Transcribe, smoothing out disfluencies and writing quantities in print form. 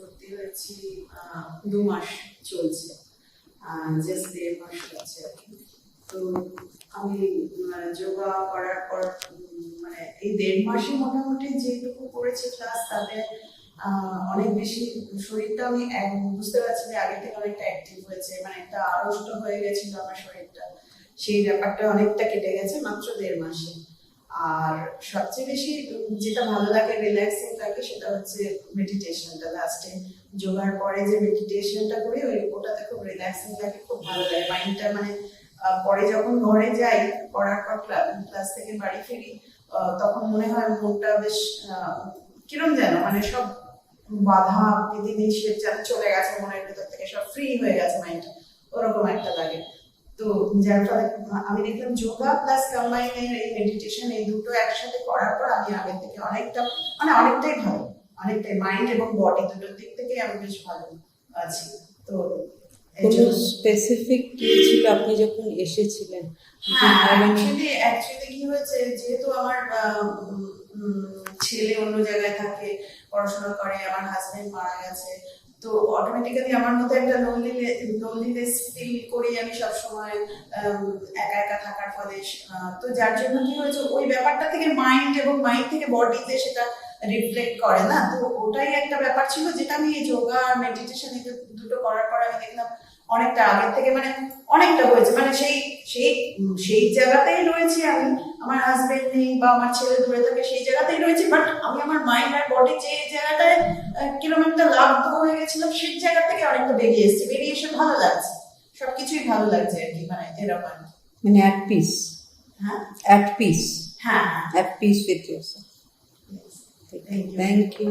ভর্তি হয়েছি 2 মাস চলছে, জাস্ট 1.5 মাস হচ্ছে আর কি। তো আমি যোগা করার পর মানে এই 1.5 মাসে মোটামুটি যেটুকু করেছি ক্লাস, তাতে অনেক বেশি শরীরটা আমি বুঝতে পারছি যে আগে থেকে অনেকটা অ্যাক্টিভ হয়েছে, মানে একটা আড়ষ্ট হয়ে গেছিল আমার শরীরটা, সেই ব্যাপারটা অনেকটা কেটে গেছে মাত্র 1.5 মাসে। আর সবচেয়ে বেশি যেটা ভালো লাগে, রিল্যাক্সিং লাগে, সেটা হচ্ছে মেডিটেশনটা। লাস্টে যোগার পরে যে মেডিটেশনটা করি, ওটাতে খুব রিল্যাক্সিং লাগে, খুব ভালো লাগে মাইন্ডটা। মানে পরে যখন ঘরে যাই, পড়ার পর ক্লাস থেকে বাড়ি ফিরি, তখন মনে হয় মনটা বেশ কিরম যেন, মানে সব বাধা বিধি নিষেধ যেন চলে গেছে মনের ভেতর থেকে, সব ফ্রি হয়ে গেছে মাইন্ড, ওরকম একটা লাগে। তো যার ফলে আমি দেখলাম যোগা প্লাস কম্বাইনের এই মেডিটেশন, এই দুটো একসাথে করার পর আমি আগের থেকে অনেকটাই ভালো, অনেকটাই মাইন্ড এবং বডি দুটোর দিক থেকে আমি বেশ ভালো আছি। তো কোনো স্পেসিফিক কি ছিল আপনি যখন এসেছিলেন? অ্যাকচুয়ালি কি হয়েছে, যেহেতু আমার ছেলে অন্য জায়গায় থাকে, পড়াশোনা করে, আমার হাজবেন্ড মারা গেছে, তো অটোমেটিক্যালি আমার মধ্যে একটা লোনলিনেস ফিল করি আমি সবসময়, একা একা থাকার ফলে। তো যার জন্য কি হয়েছে, ওই ব্যাপারটা থেকে মাইন্ড থেকে বডিতে সেটা রিফ্লেক্ট করে না। তো ওটাই একটা ব্যাপার ছিল, যেটা আমি যোগা আর মেডিটেশন দুটো করার পর আমি দেখলাম অনেকটা আগের থেকে, মানে অনেকটা হয়েছে। মানে সেই জায়গাতেই রয়েছি আমি, আমার হাজবেন্ড নেই বা আমার ছেলে দূরে থাকে, সেই জায়গাতেই রয়েছি, বাট আমি আমার মাইন্ড আর বডি যে জায়গাটায় কিলোমিটার লাভ্য হয়ে গেছিলাম, সেই জায়গা থেকে অনেকটা বেরিয়ে এসে ভালো লাগছে, সবকিছুই ভালো লাগছে আর কি, মানে এরকম। মানে at peace. হ্যাঁ, At peace. হ্যাঁ, At peace with yourself. Thank you. Thank you.